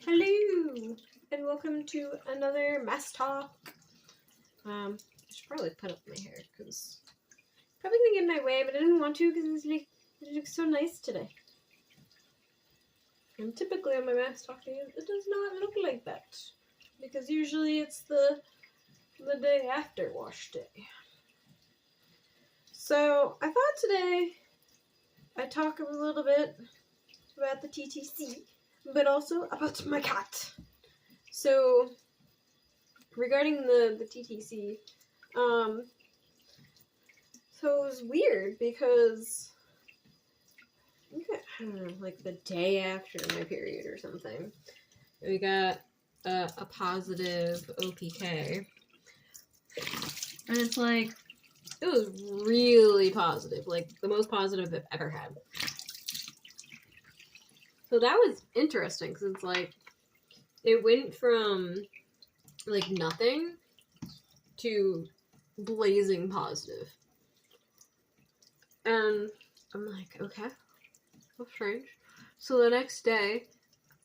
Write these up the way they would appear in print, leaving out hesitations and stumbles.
Hello, and welcome to another mess talk. I should probably put up my hair because probably gonna get in my way, but I didn't want to because it looks so nice today. And typically on my mess talk days, it does not look like that because usually it's the day after wash day. So I thought today I'd talk a little bit about the TTC, but also about my cat. So regarding the TTC, so it was weird because I don't know, like the day after my period or something, we got a positive OPK, and it's like it was really positive, like the most positive I've ever had. So that was interesting because it's like it went from like nothing to blazing positive. And I'm like, okay, that's strange. So the next day,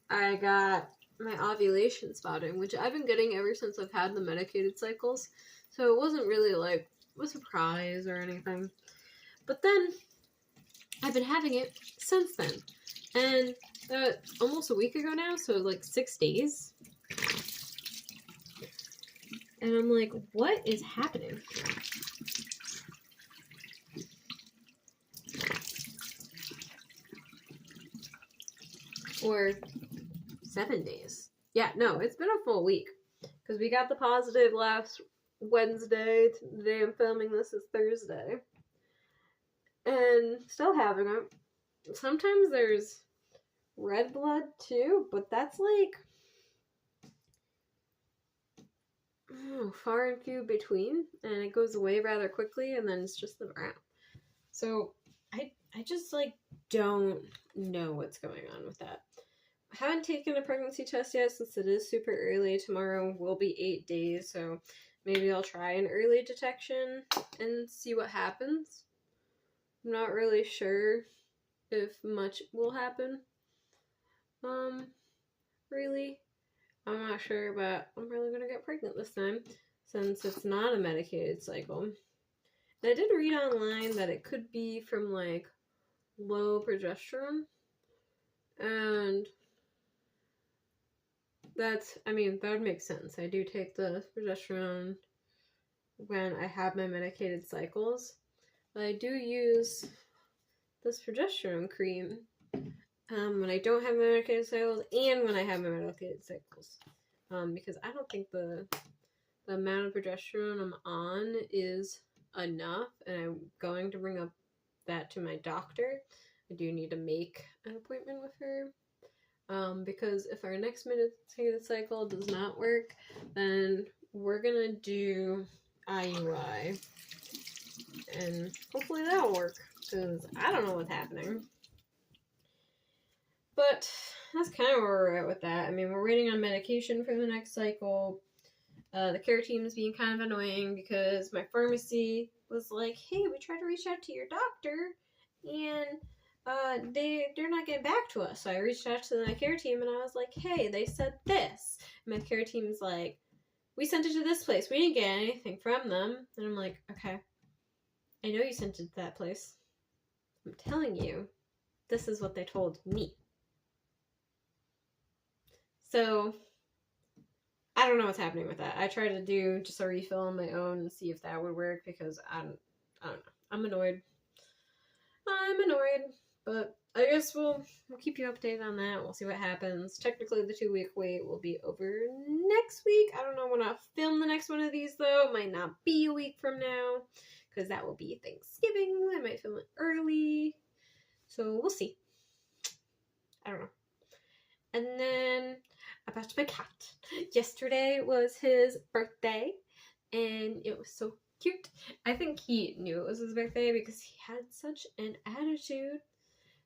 I got my ovulation spotting, which I've been getting ever since I've had the medicated cycles. So it wasn't really like a surprise or anything. But then, I've been having it since then. And almost a week ago now, so like 6 days. And I'm like, what is happening? Or 7 days. Yeah, no, it's been a full week. Because we got the positive last Wednesday. The day I'm filming this is Thursday. And still having it. Sometimes there's red blood too, but that's like far and few between, and it goes away rather quickly, and then it's just the brown. So I just like don't know what's going on with that. I haven't taken a pregnancy test yet since it is super early. Tomorrow will be 8 days, so maybe I'll try an early detection and see what happens. I'm not really sure if much will happen. Really, I'm not sure, but I'm probably gonna get pregnant this time since it's not a medicated cycle. And I did read online that it could be from like low progesterone, and that would make sense. I do take the progesterone when I have my medicated cycles, but I do use this progesterone cream when I don't have my medicated cycles and when I have my medicated cycles, because I don't think the amount of progesterone I'm on is enough, and I'm going to bring up that to my doctor. I do need to make an appointment with her, because if our next medicated cycle does not work, then we're gonna do IUI, and hopefully that'll work, because I don't know what's happening. But that's kind of where we're at with that. I mean, we're waiting on medication for the next cycle. The care team is being kind of annoying because my pharmacy was like, hey, we tried to reach out to your doctor, and they're not getting back to us. So I reached out to the care team, and I was like, hey, they said this. And my care team's like, we sent it to this place. We didn't get anything from them. And I'm like, okay, I know you sent it to that place. I'm telling you, this is what they told me. So I don't know what's happening with that. I tried to do just a refill on my own and see if that would work, because I don't know. I'm annoyed, but I guess we'll keep you updated on that. We'll see what happens. Technically, the 2-week wait will be over next week. I don't know when I'll film the next one of these, though. It might not be a week from now, because that will be Thanksgiving. I might film it early, so we'll see. I don't know. And then about my cat. Yesterday was his birthday, and it was so cute. I think he knew it was his birthday because he had such an attitude.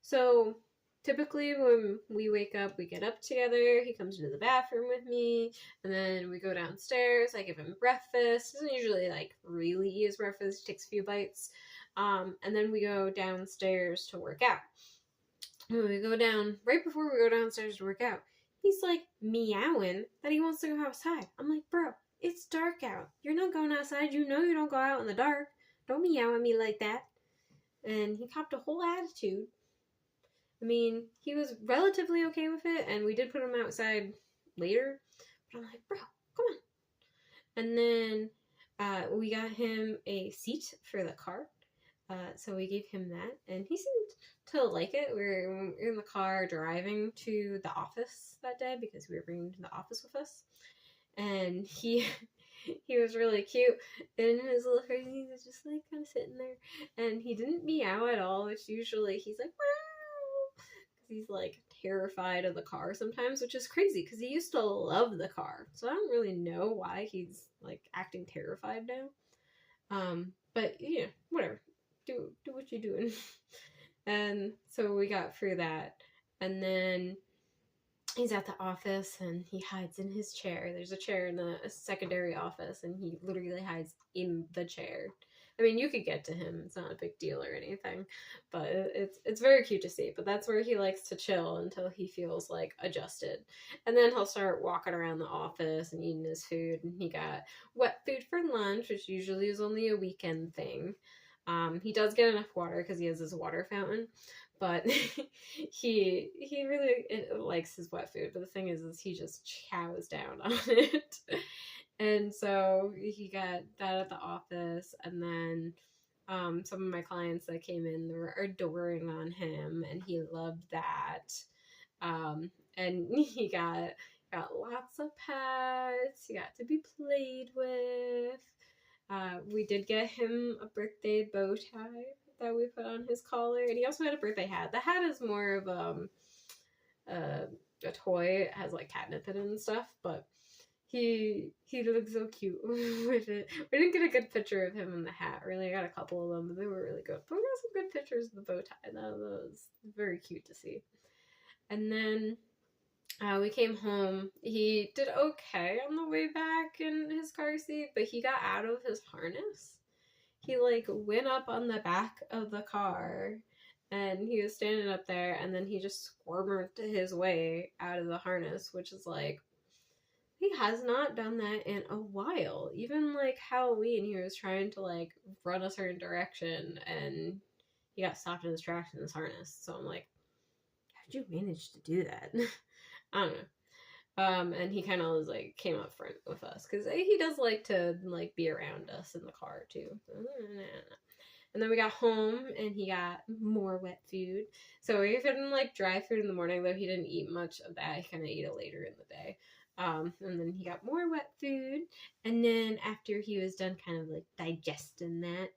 So typically when we wake up, we get up together. He comes into the bathroom with me, and then we go downstairs. I give him breakfast. He doesn't usually like really eat his breakfast. He takes a few bites. And then we go downstairs to work out. When we go down, right before we go downstairs to work out, he's like meowing that he wants to go outside. I'm like, bro, it's dark out. You're not going outside. You know you don't go out in the dark. Don't meow at me like that. And he copped a whole attitude. I mean, he was relatively okay with it, and we did put him outside later. But I'm like, bro, come on. And then we got him a seat for the car. So we gave him that, and he seemed to like it. We were in the car driving to the office that day because we were bringing him to the office with us. And he was really cute. And his little face, he was just like kind of sitting there. And he didn't meow at all, which usually he's like, wow. Because he's like terrified of the car sometimes, which is crazy because he used to love the car. So I don't really know why he's like acting terrified now. But yeah, whatever. Do what you're doing. And so we got through that. And then he's at the office and he hides in his chair. There's a chair in the secondary office and he literally hides in the chair. I mean, you could get to him. It's not a big deal or anything, but it's very cute to see. But that's where he likes to chill until he feels like adjusted. And then he'll start walking around the office and eating his food. And he got wet food for lunch, which usually is only a weekend thing. He does get enough water because he has his water fountain, but he really likes his wet food. But the thing is he just chows down on it. And so he got that at the office, and then some of my clients that came in, they were adoring on him, and he loved that. And he got lots of pets. He got to be played with. We did get him a birthday bow tie that we put on his collar, and he also had a birthday hat. The hat is more of a toy. It has like catnip in it and stuff, but he looked so cute with it. We didn't get a good picture of him in the hat. Really, I got a couple of them, but they were really good. But we got some good pictures of the bow tie. That was very cute to see. And then we came home. He did okay on the way back in his car seat, but he got out of his harness. He like went up on the back of the car and he was standing up there, and then he just squirmed his way out of the harness, which is like, he has not done that in a while. Even like Halloween, he was trying to like run a certain direction and he got stopped in his tracks in his harness. So I'm like, how'd you manage to do that? I don't know. And he kind of was like came up front with us because he does like to like be around us in the car too. And then we got home and he got more wet food. So we couldn't like dry food in the morning, though he didn't eat much of that. He kind of ate it later in the day. And then he got more wet food. And then after he was done kind of like digesting that,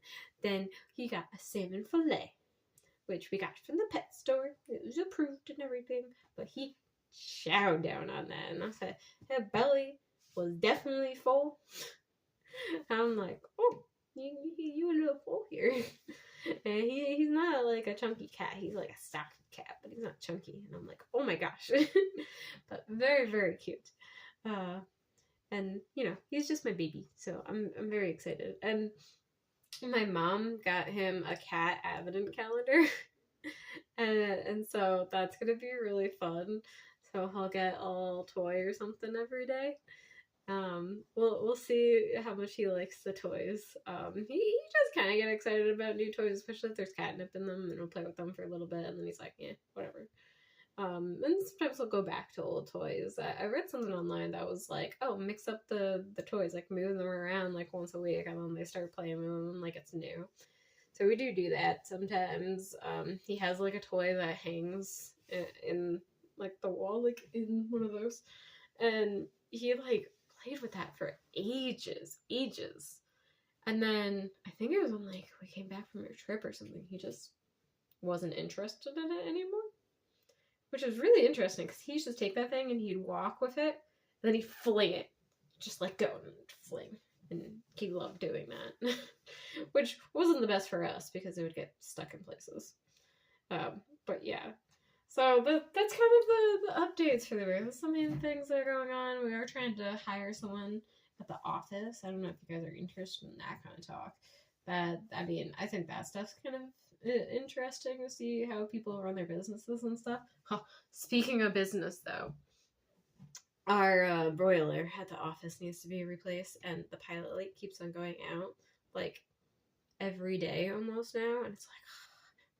then he got a salmon fillet, which we got from the pet store. It was approved and everything, but he chowed down on that. And I said, his belly was definitely full. I'm like, oh, you a little full here. And he's not like a chunky cat. He's like a stocky cat, but he's not chunky. And I'm like, oh my gosh. But very, very cute. And you know, he's just my baby, so I'm very excited. And my mom got him a cat advent calendar. and so that's gonna be really fun. So he'll get a little toy or something every day. We'll see how much he likes the toys. He just kind of get excited about new toys, especially if there's catnip in them, and he'll play with them for a little bit, and then he's like, yeah, whatever. And sometimes he'll go back to old toys. I read something online that was like, oh, mix up the toys, like move them around like once a week, and then they start playing with them like it's new. So we do that sometimes. He has like a toy that hangs in like the wall, like in one of those, and he like played with that for ages. And then I think it was when like we came back from a trip or something, he just wasn't interested in it anymore, which is really interesting because he used to take that thing and he'd walk with it, and then he'd fling it, just let go and fling, and he loved doing that. Which wasn't the best for us because it would get stuck in places. But yeah. So that's kind of the updates for the room. Some main things that are going on. We are trying to hire someone at the office. I don't know if you guys are interested in that kind of talk. But I mean, I think that stuff's kind of interesting to see how people run their businesses and stuff. Huh. Speaking of business, though, Our broiler at the office needs to be replaced, and the pilot light keeps on going out like every day almost now, and it's like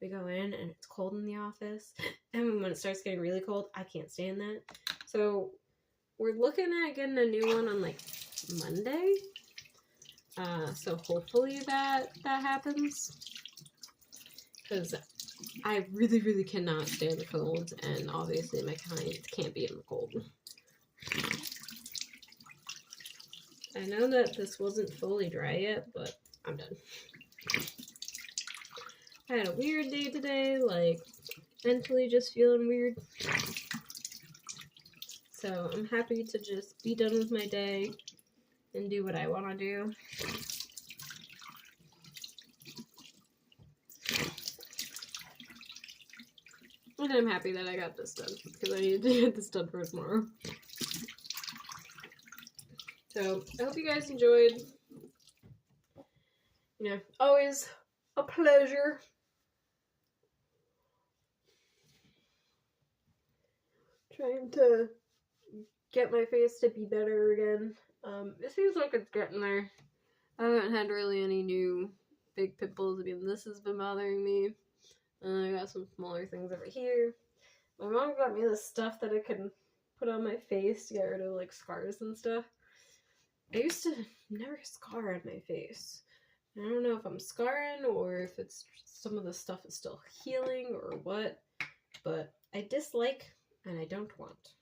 we go in and it's cold in the office, and when it starts getting really cold, I can't stand that. So we're looking at getting a new one on like Monday. So hopefully that happens, because I really cannot stand the cold, and obviously my clients can't be in the cold. I know that this wasn't fully dry yet, but I'm done. I had a weird day today, like mentally just feeling weird. So I'm happy to just be done with my day and do what I want to do. And I'm happy that I got this done, because I need to get this done for tomorrow. So I hope you guys enjoyed. You know, always a pleasure. Trying to get my face to be better again. It seems like it's getting there. I haven't had really any new big pimples. I mean, this has been bothering me. I got some smaller things over here. My mom got me this stuff that I can put on my face to get rid of like scars and stuff. I used to never scar on my face. I don't know if I'm scarring or if it's some of the stuff is still healing or what, but I dislike and I don't want.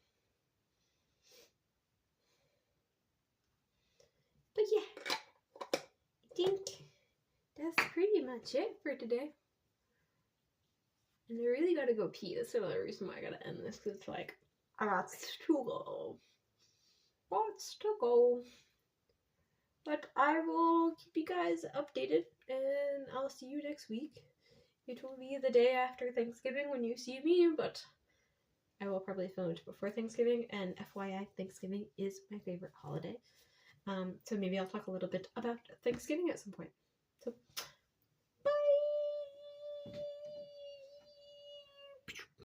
But yeah, I think that's pretty much it for today. And I really gotta go pee. That's another reason why I gotta end this, because it's like, I got to go. Lots to go. But I will keep you guys updated, and I'll see you next week. It will be the day after Thanksgiving when you see me, but I will probably film it before Thanksgiving, and FYI, Thanksgiving is my favorite holiday. So maybe I'll talk a little bit about Thanksgiving at some point. So, bye!